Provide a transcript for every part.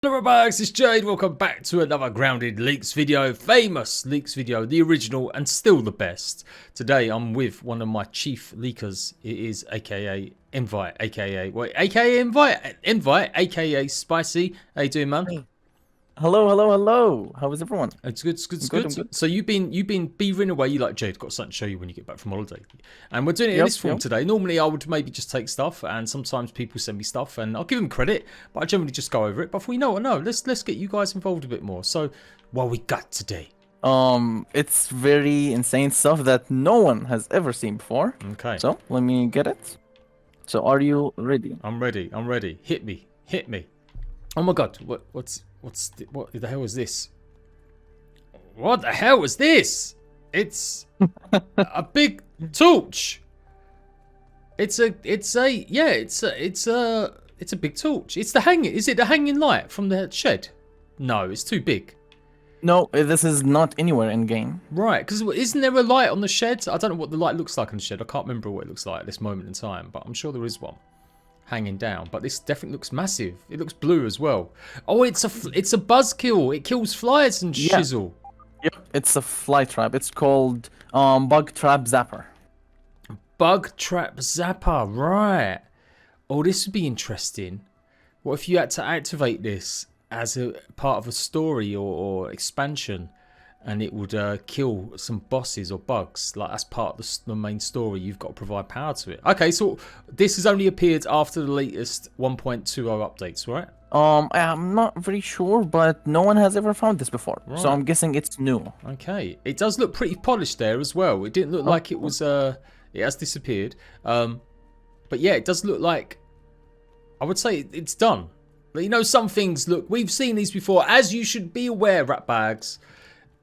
Hello bags, it's Jade. Welcome back to another grounded leaks video, famous leaks video, the original and still the best. Today I'm with one of my chief leakers. It is aka Invite, aka Invite, aka Spicy. How you doing, man? Hey. Hello. How is everyone? It's good, it's good, it's I'm good. I'm good. So you've been beavering away. You like Jade, got something to show you when you get back from holiday. And we're doing it in this form today. Normally I would maybe just take stuff, and sometimes people send me stuff and I'll give them credit, but I generally just go over it. But if we know or no, let's get you guys involved a bit more. So what we got today? It's very insane stuff that no one has ever seen before. Okay. So let me get it. So are you ready? I'm ready. I'm ready. Hit me. Hit me. Oh my god. What the hell is this? What the hell is this? It's a big torch. It's a big torch. It's the hanging. Is it the hanging light from the shed? No, it's too big. No, this is not anywhere in game. Right, because isn't there a light on the shed? I don't know what the light looks like on the shed. I can't remember what it looks like at this moment in time, but I'm sure there is one hanging down. But this definitely looks massive. It looks blue as well. Oh, it's a buzzkill. It kills flies and shizzle. Yep, it's a fly trap. It's called bug trap zapper. Bug trap zapper, right? Oh, this would be interesting. What if you had to activate this as a part of a story or expansion, and it would kill some bosses or bugs, like that's part of the main story? You've got to provide power to it. Okay, so this has only appeared after the latest 1.20 updates, right? I'm not very sure, but no one has ever found this before. Right. So I'm guessing it's new. Okay, it does look pretty polished there as well. It didn't look like it was it has disappeared. But yeah, it does look like, I would say it's done. But you know, some things look, we've seen these before, as you should be aware, rat bags.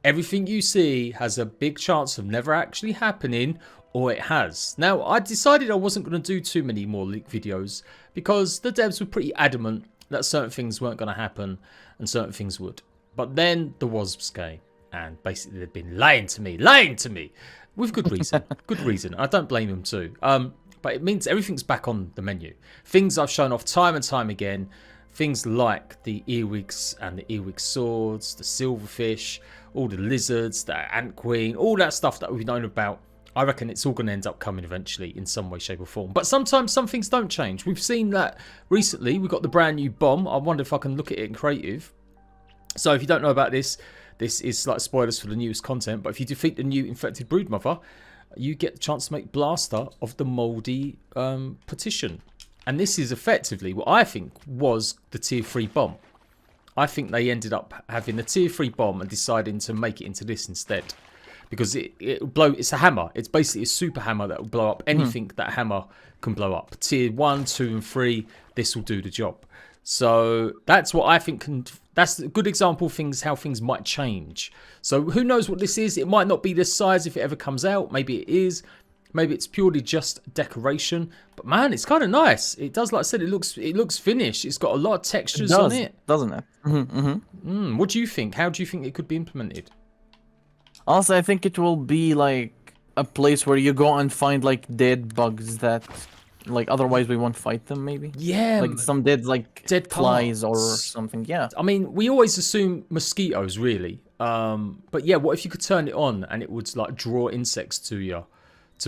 Everything you see has a big chance of never actually happening, or it has. Now, I decided I wasn't going to do too many more leak videos because the devs were pretty adamant that certain things weren't going to happen and certain things would. But then the wasps came and basically they've been lying to me with good reason. Good reason. I don't blame them too. But it means everything's back on the menu. Things I've shown off time and time again. Things like the earwigs and the earwig swords, the silverfish, all the lizards, the ant queen, all that stuff that we've known about. I reckon it's all going to end up coming eventually in some way, shape or form. But sometimes some things don't change. We've seen that recently. We've got the brand new bomb. I wonder if I can look at it in creative. So if you don't know about this, this is like spoilers for the newest content. But if you defeat the new infected broodmother, you get the chance to make blaster of the moldy petition. And this is effectively what I think was the tier 3 bomb. I think they ended up having a tier 3 bomb and deciding to make it into this instead. Because it's a hammer. It's basically a super hammer that will blow up anything that hammer can blow up. Tier 1, 2 and 3, this will do the job. So that's what I think that's a good example of how things might change. So who knows what this is? It might not be this size if it ever comes out. Maybe it is. Maybe it's purely just decoration, but man, it's kind of nice. It does, like I said, it looks finished. It's got a lot of textures on it, doesn't it? What do you think? How do you think it could be implemented? Also, I think it will be like a place where you go and find like dead bugs that, like, otherwise we won't fight them. Maybe. Yeah, like some dead flies or something. Yeah. I mean, we always assume mosquitoes, really. But yeah, what if you could turn it on and it would like draw insects to you?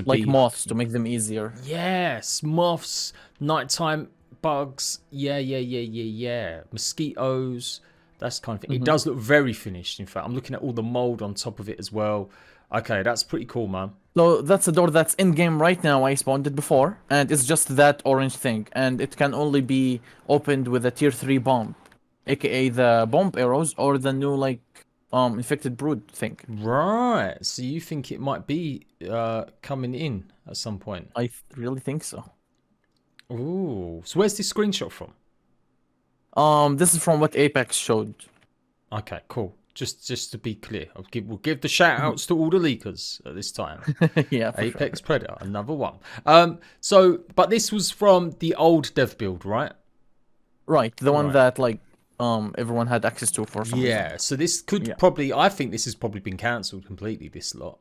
Like moths to make them easier. Yes, moths, nighttime bugs. Yeah. Mosquitoes, that's kind of thing. It does look very finished. In fact, I'm looking at all the mold on top of it as well. Okay, that's pretty cool, man. So that's a door that's in game right now. I spawned it before, and it's just that orange thing, and it can only be opened with a tier 3 bomb, aka the bomb arrows or the new like infected brood thing. Right. So you think it might be coming in at some point? I really think so. Ooh. So where's this screenshot from? This is from what Apex showed. Okay, cool. Just to be clear, we'll give the shout outs to all the leakers at this time. Yeah, Apex Predator, another one. But this was from the old dev build, right? Right, the one that like everyone had access to for some reason. So this could probably, I think this has probably been cancelled completely, this lot.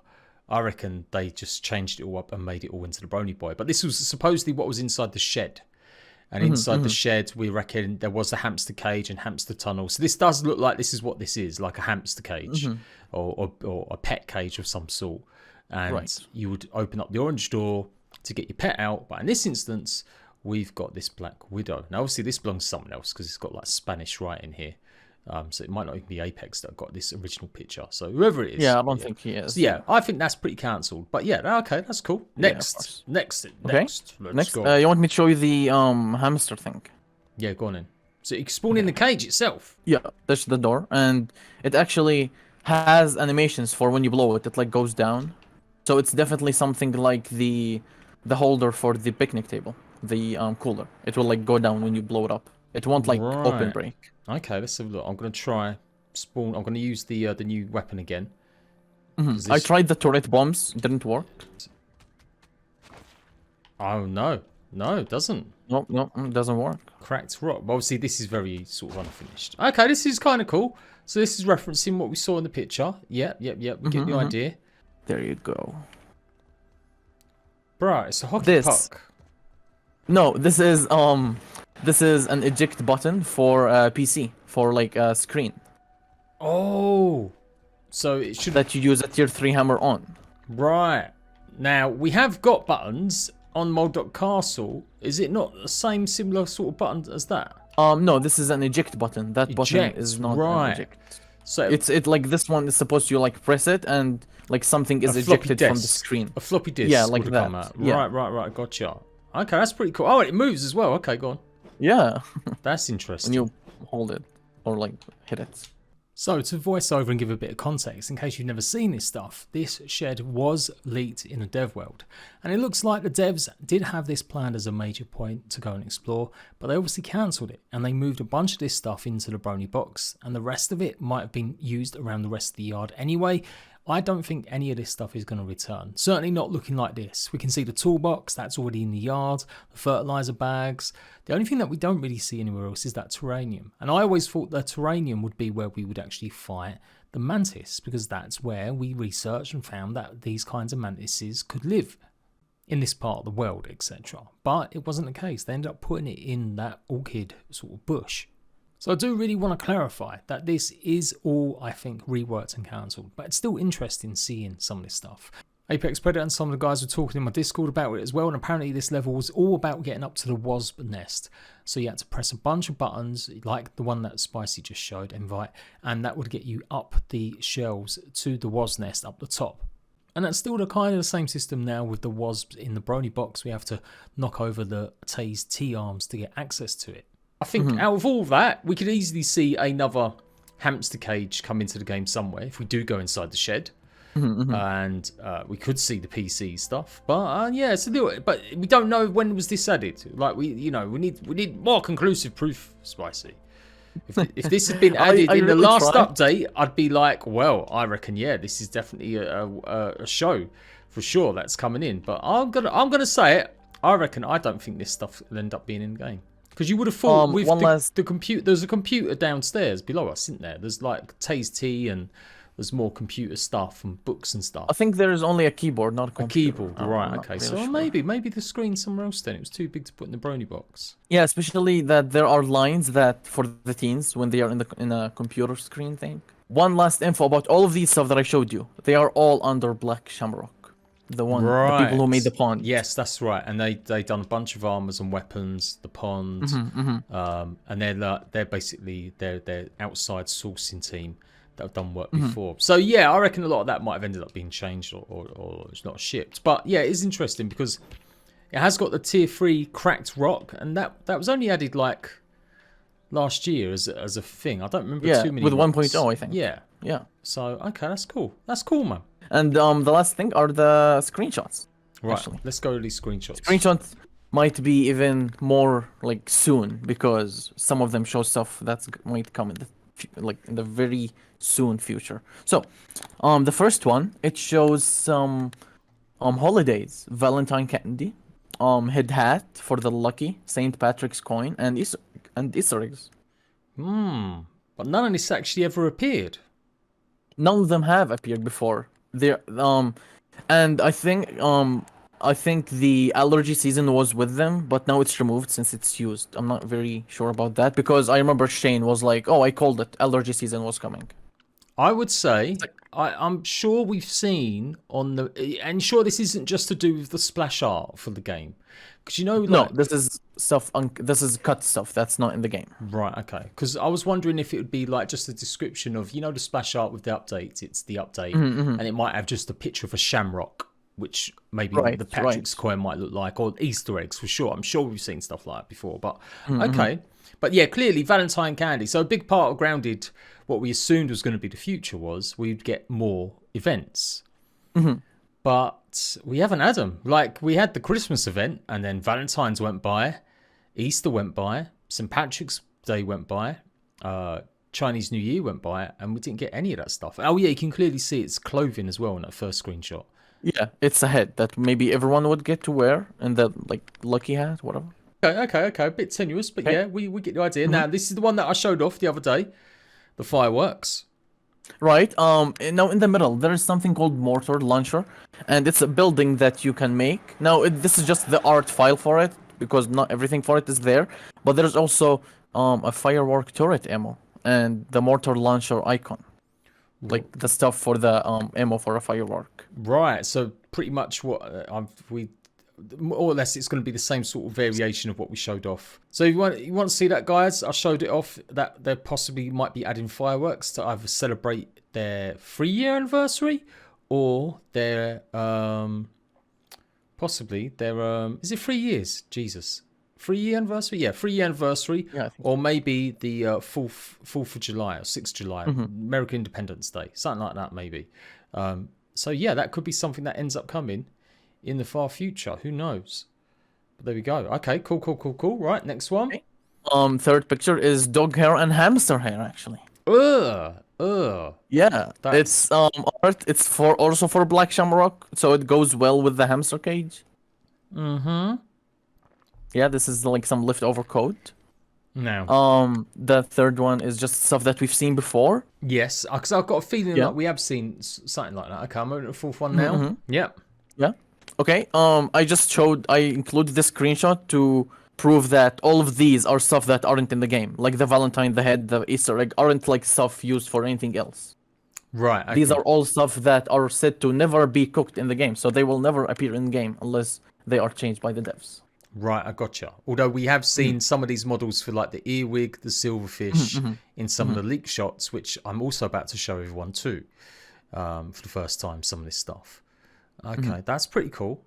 I reckon they just changed it all up and made it all into the Brony Boy. But this was supposedly what was inside the shed. And inside the shed, we reckon there was a hamster cage and hamster tunnel. So this does look like this is what this is, like a hamster cage or a pet cage of some sort. And you would open up the orange door to get your pet out. But in this instance, we've got this Black Widow. Now, obviously, this belongs to someone else because it's got like Spanish writing here. So it might not even be Apex that got this original picture. So whoever it is. Yeah, I don't think he is. So, yeah, I think that's pretty cancelled. But yeah, okay, that's cool. Next. Let's go. You want me to show you the hamster thing? Yeah, go on in. So you can spawn in the cage itself. Yeah, that's the door, and it actually has animations for when you blow it. It like goes down, so it's definitely something like the holder for the picnic table, the cooler. It will like go down when you blow it up. It won't like open break. Okay, let's have a look. I'm gonna try spawn. I'm gonna use the new weapon again. I tried the turret bombs. It didn't work. Oh no, it doesn't. No, it doesn't work. Cracked rock. But obviously, this is very sort of unfinished. Okay, this is kind of cool. So this is referencing what we saw in the picture. Yep. We get the idea. There you go. Bro, it's a hockey puck. No, this is an eject button for PC for like a screen. Oh, so it should that you use a tier 3 hammer on. Right. Now we have got buttons on mod.castle. Is it not the same similar sort of button as that? No, this is an eject button. That button is not an eject. So it's like this one is supposed to like press it and like something is ejected from the screen. A floppy disk. Yeah, like that. Right. Gotcha. Okay, that's pretty cool. Oh, it moves as well. Okay, go on. Yeah. That's interesting. When you hold it or like hit it. So to voice over and give a bit of context, in case you've never seen this stuff, this shed was leaked in a dev world. And it looks like the devs did have this planned as a major point to go and explore, but they obviously cancelled it and they moved a bunch of this stuff into the Brony box, and the rest of it might have been used around the rest of the yard anyway. I don't think any of this stuff is going to return. Certainly not looking like this. We can see the toolbox, that's already in the yard, the fertilizer bags. The only thing that we don't really see anywhere else is that terranium. And I always thought that terranium would be where we would actually fight the mantis, because that's where we researched and found that these kinds of mantises could live in this part of the world, etc. But it wasn't the case. They ended up putting it in that orchid sort of bush. So I do really want to clarify that this is all, I think, reworked and cancelled, but it's still interesting seeing some of this stuff. Apex Predator and some of the guys were talking in my Discord about it as well, and apparently this level was all about getting up to the wasp nest. So you had to press a bunch of buttons, like the one that Spicy just showed, invite, and that would get you up the shelves to the wasp nest up the top. And that's still the kind of the same system now with the wasps in the Brony box. We have to knock over the Tase T-arms to get access to it. I think out of all that, we could easily see another hamster cage come into the game somewhere if we do go inside the shed. And we could see the PC stuff. But yeah, it's a little, but we don't know when was this added. Like we need more conclusive proof, Spicy. If this had been added in the last update, I'd be like, well, I reckon this is definitely a show for sure that's coming in. But I'm gonna say it. I reckon I don't think this stuff will end up being in game. Because you would have thought with the computer, there's a computer downstairs below us, isn't there? There's like Tase T and there's more computer stuff and books and stuff. I think there is only a keyboard, not a computer. A keyboard, right? Okay, really so maybe the screen's somewhere else. Then it was too big to put in the Brony box. Yeah, especially that there are lines that for the teens when they are in a computer screen thing. One last info about all of these stuff that I showed you. They are all under Black Shamrock. The people who made the pond. Yes, that's right. And they done a bunch of armors and weapons, the pond, and they're basically their outside sourcing team that have done work before. So yeah, I reckon a lot of that might have ended up being changed or it's not shipped. But yeah, it is interesting because it has got the tier 3 cracked rock, and that was only added like last year as a thing. I don't remember too many. With 1.0, I think. Yeah. So okay, that's cool. That's cool, man. And the last thing are the screenshots. Right, actually. Let's go to these screenshots. Screenshots might be even more like soon because some of them show stuff that might come in the very soon future. So, the first one, it shows some holidays, Valentine candy, head hat for the lucky, St. Patrick's coin, and Easter eggs. But none of this actually ever appeared. None of them have appeared before. There, and I think I think the allergy season was with them, but now it's removed since it's used. I'm not very sure about that because I remember Shane was like, "Oh, I called it. Allergy season was coming." I would say, I'm sure we've seen on the, and sure this isn't just to do with the splash art for the game, because you know, No, like, this is stuff. This is cut stuff that's not in the game. right, okay, because I was wondering if it would be like just a description of, you know, the splash art with the updates. It's the update, and it might have just a picture of a shamrock, which maybe the Patrick's coin might look like, or Easter eggs for sure. I'm sure we've seen stuff like that before, but okay. But yeah, clearly Valentine candy. So a big part of Grounded, what we assumed was going to be the future was we'd get more events. But we haven't had them. Like, we had the Christmas event, and then Valentine's went by, Easter went by, St. Patrick's Day went by, Chinese New Year went by, and we didn't get any of that stuff. Oh yeah, you can clearly see it's clothing as well in that first screenshot. Yeah, it's a head that maybe everyone would get to wear, and that like lucky hat, whatever. Okay. A bit tenuous, but yeah, we get the idea. Now, this is the one that I showed off the other day, the Fireworks. Right. Now in the middle there is something called mortar launcher, and it's a building that you can make. Now this is just the art file for it because not everything for it is there, but there's also a firework turret ammo and the mortar launcher icon, like the stuff for the ammo for a firework. Right. So pretty much what we. More or less, it's going to be the same sort of variation of what we showed off. So you want to see that, guys? I showed it off that they possibly might be adding fireworks to either celebrate their 3-year anniversary or their possibly their is it 3 years? Jesus, 3-year anniversary? Yeah, 3-year anniversary. Yeah, or maybe the 4th of July or 6th of July, American Independence Day, something like that, maybe. So yeah, that could be something that ends up coming in the far future. Who knows? But there we go. Okay, cool. Right, next one. Okay. Third picture is dog hair and hamster hair, actually. Yeah, it's art. It's also for Black Shamrock, so it goes well with the hamster cage. Yeah, this is like some leftover code. No. The third one is just stuff that we've seen before. Yes, because I've got a feeling like we have seen something like that. Okay, I'm over to the fourth one now. Yep. Yeah. Okay. I included this screenshot to prove that all of these are stuff that aren't in the game, like the Valentine, the head, the Easter egg, aren't like stuff used for anything else. Right. Okay. These are all stuff that are said to never be cooked in the game, so they will never appear in game unless they are changed by the devs. Right, I gotcha. Although we have seen some of these models for like the earwig, the SilverFish in some of the leak shots, which I'm also about to show everyone too, for the first time. Some of this stuff. Okay, that's pretty cool.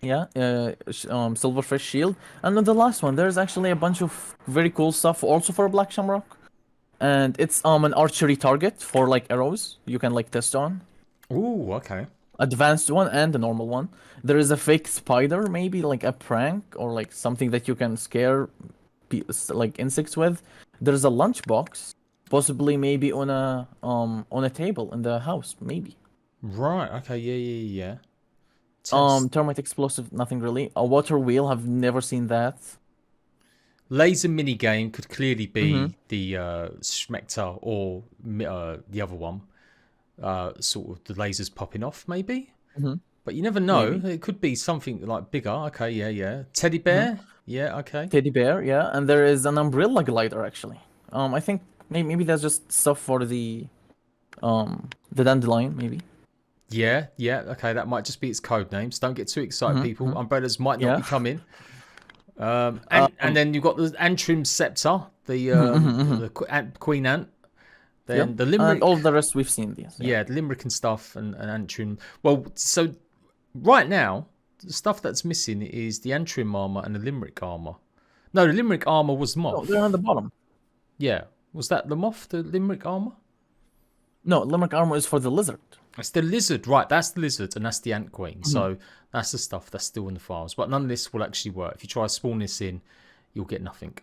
Yeah, SilverFish shield, and then the last one. There's actually a bunch of very cool stuff also for Black Shamrock, and it's an archery target for like arrows you can like test on. Ooh, okay. Advanced one and the normal one. There is a fake spider, maybe like a prank or like something that you can scare like insects with. There's a lunchbox, possibly maybe on a table in the house, maybe. Right. Okay. Yeah. Termite explosive, nothing really. A water wheel, have never seen that. Laser mini game could clearly be the Schmecter or the other one. Sort of the lasers popping off, maybe. But you never know. Maybe. It could be something like bigger. Okay, yeah. Teddy bear. Yeah, okay. Teddy bear, yeah. And there is an umbrella glider actually. I think maybe that's just stuff for the dandelion, maybe. Yeah. Okay, that might just be its code names. Don't get too excited, people. Umbrellas might not be coming. And then you've got the Antrim Scepter, the Queen Ant. Then the Limerick. And all the rest we've seen these. Yeah, the Limerick and stuff and Antrim. Well, so right now, the stuff that's missing is the Antrim armor and the Limerick armor. No, the Limerick armor was moth. No, they're on the bottom. Yeah. Was that the moth, the Limerick armor? No, Limerick armor is for the lizard. It's the lizard, right? That's the lizard, and that's the ant queen. So that's the stuff that's still in the files. But none of this will actually work. If you try to spawn this in, you'll get nothing.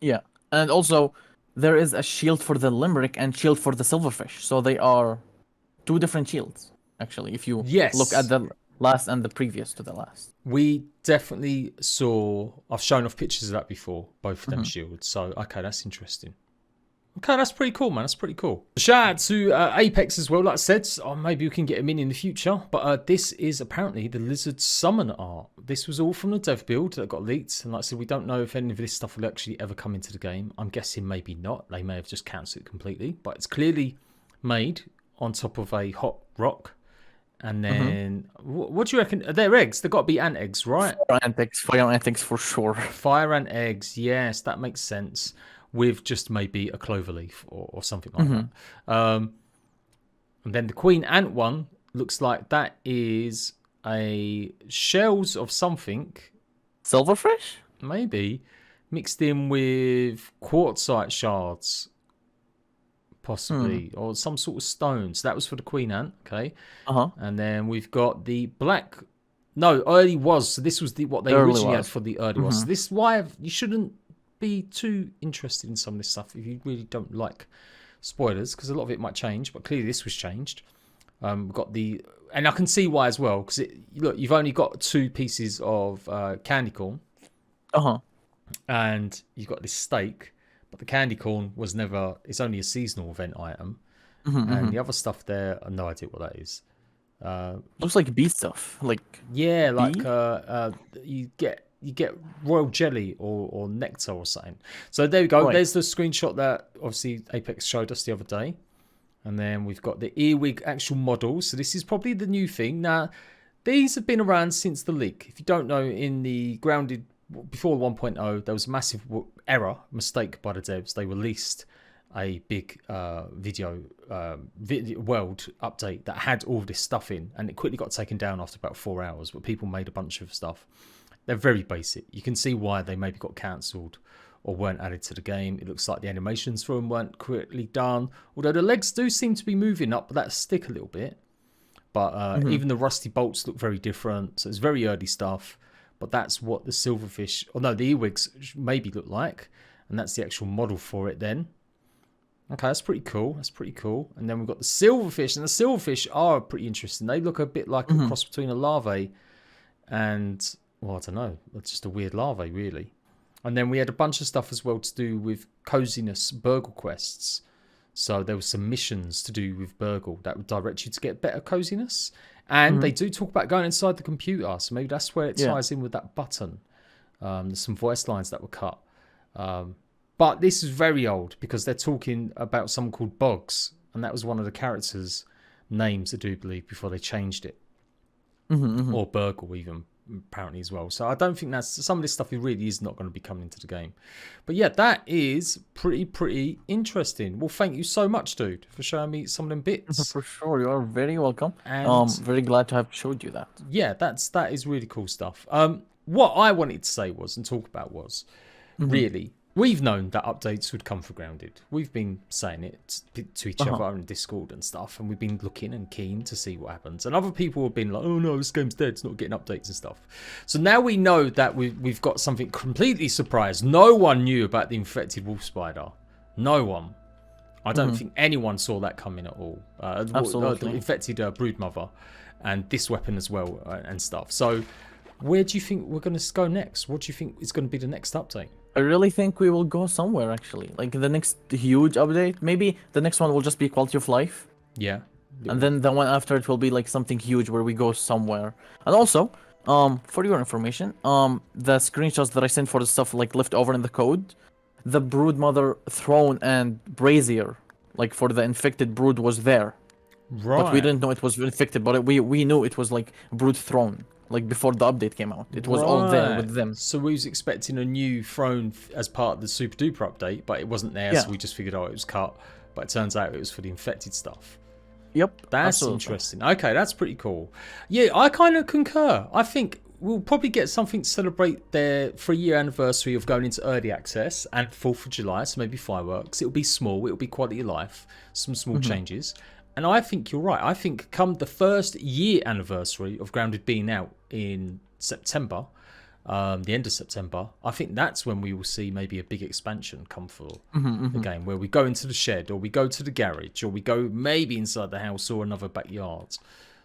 Yeah, and also there is a shield for the Limerick and shield for the SilverFish. So they are two different shields, actually. If you look at the last and the previous to the last. We definitely saw. I've shown off pictures of that before. Both of them shields. So okay, that's interesting. Okay, that's pretty cool, man. That's pretty cool. Shout out to Apex as well. Like I said, maybe we can get him in the future. But this is apparently the Lizard Summon art. This was all from the dev build that got leaked. And like I said, we don't know if any of this stuff will actually ever come into the game. I'm guessing maybe not. They may have just cancelled it completely. But it's clearly made on top of a hot rock. And then, what do you reckon? They're eggs. They've got to be ant eggs, right? Fire ant eggs for sure. Fire ant eggs. Yes, that makes sense. With just maybe a clover leaf or something like that. And then the queen ant one looks like that is a shells of something. SilverFish? Maybe. Mixed in with quartzite shards. Possibly. Or some sort of stone. So that was for the queen ant. Okay. And then we've got the black... No, early was. So this was what they originally had for the early was. So this is why you shouldn't be too interested in some of this stuff if you really don't like spoilers, because a lot of it might change, but clearly this was changed. We've got and I can see why as well, because look, you've only got 2 pieces of candy corn, and you've got this steak, but the candy corn was never. It's only a seasonal event item, and the other stuff there, I have no idea what that is. Looks like bee stuff, like you get royal jelly or nectar or something. So there we go. There's the screenshot that obviously Apex showed us the other day. And then we've got the earwig actual models. So this is probably the new thing. Now, these have been around since the leak. If you don't know, in the grounded, before 1.0, there was a massive mistake by the devs. They released a big video world update that had all this stuff in. And it quickly got taken down after about 4 hours. But people made a bunch of stuff. They're very basic. You can see why they maybe got cancelled or weren't added to the game. It looks like the animations for them weren't correctly done. Although the legs do seem to be moving up, but that stick a little bit. But even the rusty bolts look very different. So it's very early stuff. But that's what the SilverFish, the earwigs maybe look like. And that's the actual model for it then. Okay, that's pretty cool. That's pretty cool. And then we've got the SilverFish. And the SilverFish are pretty interesting. They look a bit like a cross between a larvae and... well, I don't know. It's just a weird larvae, really. And then we had a bunch of stuff as well to do with coziness burgle quests. So there were some missions to do with burgle that would direct you to get better coziness. And they do talk about going inside the computer. So maybe that's where it ties in with that button. There's some voice lines that were cut. But this is very old because they're talking about someone called Boggs. And that was one of the characters' names, I do believe, before they changed it. Or burgle even. Apparently as well. So I don't think that's some of this stuff really is not going to be coming into the game. But yeah, that is pretty interesting. Well, thank you so much, dude, for showing me some of them bits. For sure, you are very welcome. And very glad to have showed you that. Yeah, that is really cool stuff. What I wanted to say was and talk about was really we've known that updates would come for Grounded. We've been saying it to each other on Discord and stuff, and we've been looking and keen to see what happens. And other people have been like, oh no, this game's dead, it's not getting updates and stuff. So now we know that we've got something completely surprised. No one knew about the infected wolf spider. No one. I don't think anyone saw that coming at all. Absolutely. The infected brood mother and this weapon as well and stuff. So where do you think we're going to go next? What do you think is going to be the next update? I really think we will go somewhere, actually. Like, the next huge update. Maybe the next one will just be quality of life. Yeah. And then the one after it will be, like, something huge where we go somewhere. And also, for your information, the screenshots that I sent for the stuff, like, left over in the code, the brood mother throne and brazier, like, for the infected brood was there. Right. But we didn't know it was infected, but we knew it was, like, brood throne. Like before the update came out, it was all there with them. So we was expecting a new throne as part of the Super Duper update, but it wasn't there, so we just figured, it was cut. But it turns out it was for the infected stuff. Yep, that's interesting. Okay, that's pretty cool. Yeah, I kind of concur. I think we'll probably get something to celebrate their 3-year anniversary of going into early access and 4th of July, so maybe fireworks. It'll be small. It'll be quality of life. Some small changes. And I think you're right. I think come the 1st year anniversary of Grounded being out in September, the end of September, I think that's when we will see maybe a big expansion come for the game, where we go into the shed or we go to the garage or we go maybe inside the house or another backyard.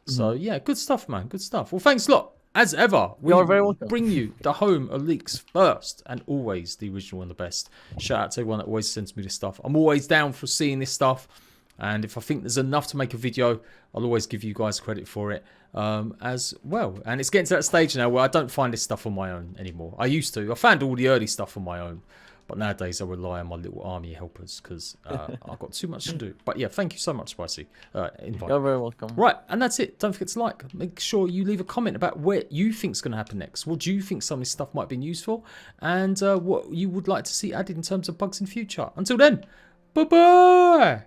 So yeah, good stuff, man. Good stuff. Well, thanks a lot As ever, we are very welcome. bring you the home of leaks first and always the original and the best. Shout out to everyone that always sends me this stuff. I'm always down for seeing this stuff. And if I think there's enough to make a video, I'll always give you guys credit for it as well. And it's getting to that stage now where I don't find this stuff on my own anymore. I used to. I found all the early stuff on my own. But nowadays I rely on my little army helpers because I've got too much to do. But yeah, thank you so much, Spicy. Invite. You're very welcome. Right, and that's it. Don't forget to like. Make sure you leave a comment about what you think's going to happen next. What do you think some of this stuff might be useful? And what you would like to see added in terms of bugs in future. Until then, bye-bye!